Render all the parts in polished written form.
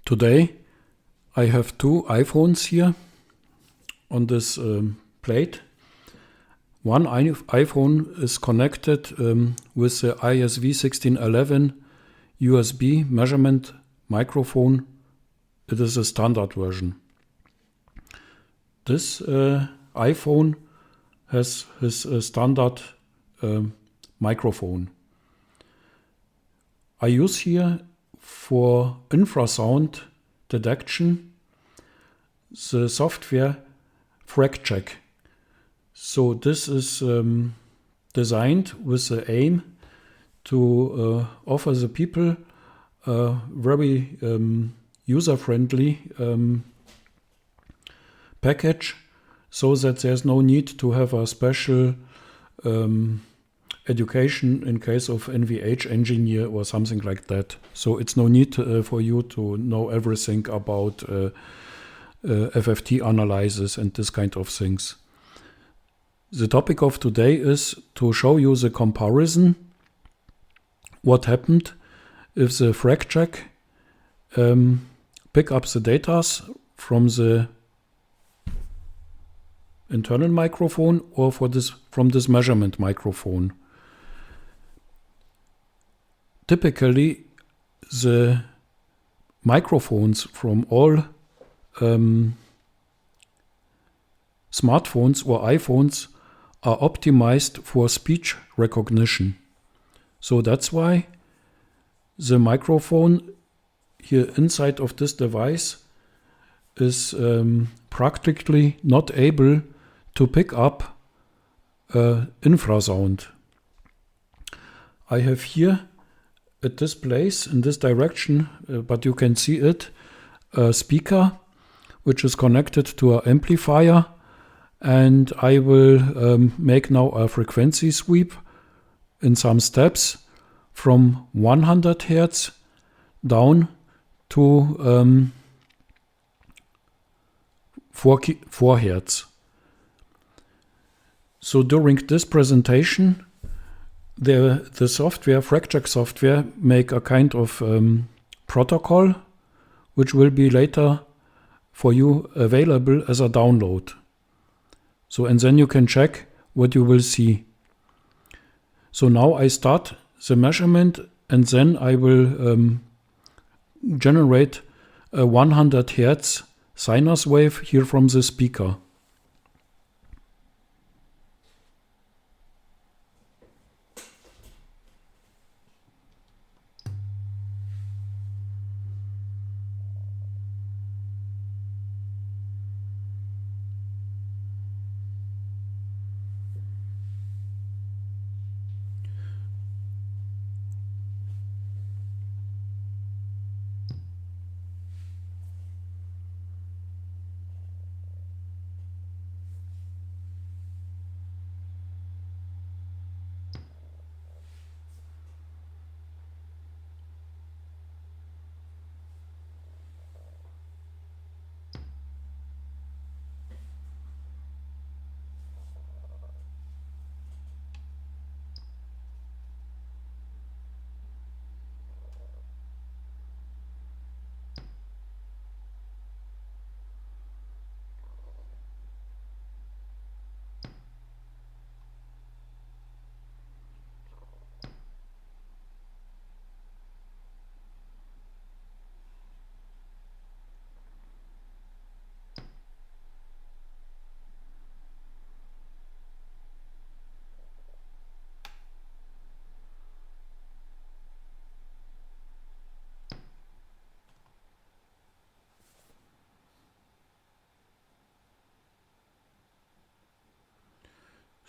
Today I have two iPhones here on this plate. One iPhone is connected with the ISV1611 USB measurement microphone. It is a standard version. This iPhone has his standard microphone. I use here for infrasound detection the software FreqCheck. So this is designed with the aim to offer the people a very user-friendly package, so that there's no need to have a special education in case of NVH engineer or something like that. So it's no need for you to know everything about FFT analysis and this kind of things. The topic of today is to show you the comparison. What happened if the FreqCheck pick up the data from the internal microphone or from this measurement microphone. Typically, the microphones from all smartphones or iPhones are optimized for speech recognition. So that's why the microphone here inside of this device is practically not able to pick up infrasound. I have here at this place in this direction, but you can see it, a speaker which is connected to an amplifier, and I will make now a frequency sweep in some steps from 100 Hertz down to 4 Hertz. So during this presentation, the software, FreqCheck software, make a kind of protocol which will be later for you available as a download. So, and then you can check what you will see. So now I start the measurement, and then I will generate a 100 Hertz sinus wave here from the speaker.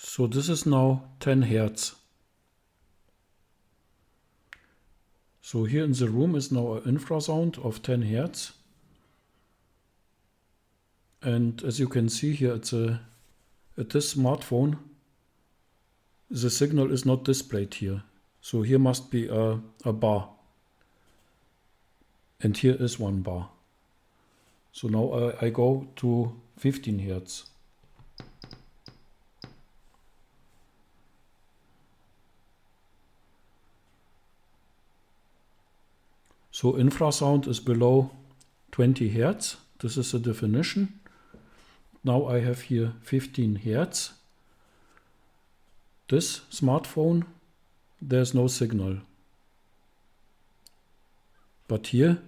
So this is now 10 Hertz. So here in the room is now an infrasound of 10 Hertz. And as you can see here at this smartphone, the signal is not displayed here. So here must be a bar. And here is one bar. So now I go to 15 Hertz. So infrasound is below 20 Hertz. This is the definition. Now I have here 15 Hertz. This smartphone, there's no signal. But here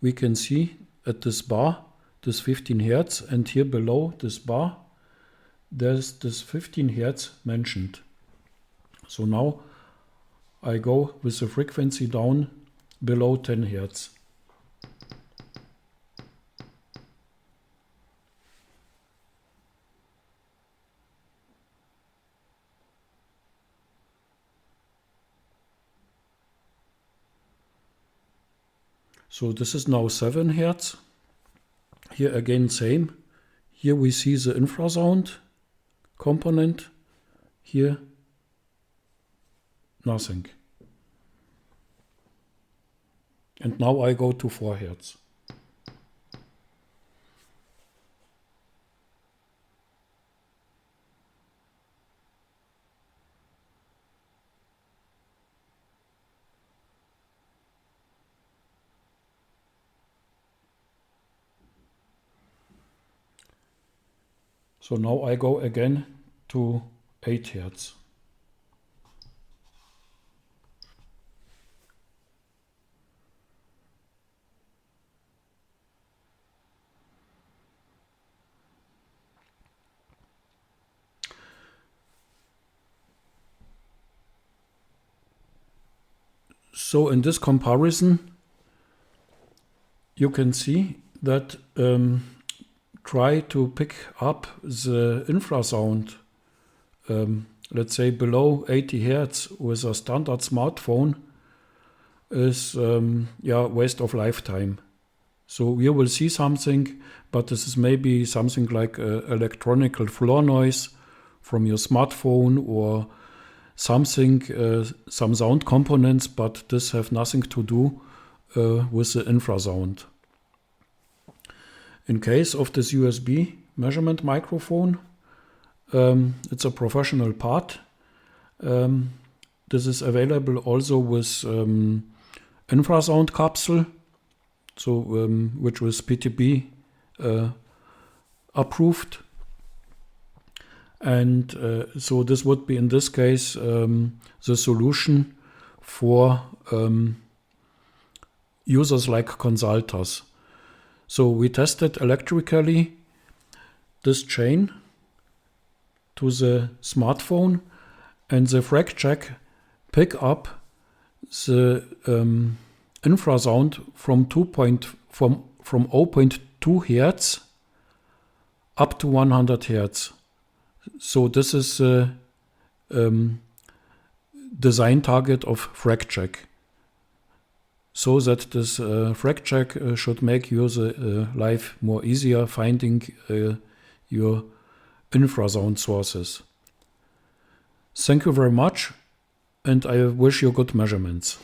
we can see at this bar, this 15 Hertz, and here below this bar, there's this 15 Hertz mentioned. So now I go with the frequency down below 10 Hertz. So this is now 7 Hertz. Here again same. Here we see the infrasound component. Here nothing. And now I go to 4 Hertz. So now I go again to 8 Hertz. So in this comparison, you can see that try to pick up the infrasound, let's say below 80 Hertz with a standard smartphone is waste of lifetime. So you will see something, but this is maybe something like electronic floor noise from your smartphone or something, some sound components, but this have nothing to do with the infrasound. In case of this USB measurement microphone, it's a professional part. This is available also with infrasound capsule, so which was PTB approved. And so this would be in this case the solution for users like consulters. So we tested electrically this chain to the smartphone, and the FreqCheck pick up the infrasound from 0.2 Hertz up to 100 Hertz. So this is the design target of FreqCheck. So that this FreqCheck should make your life more easier finding your infrasound sources. Thank you very much, and I wish you good measurements.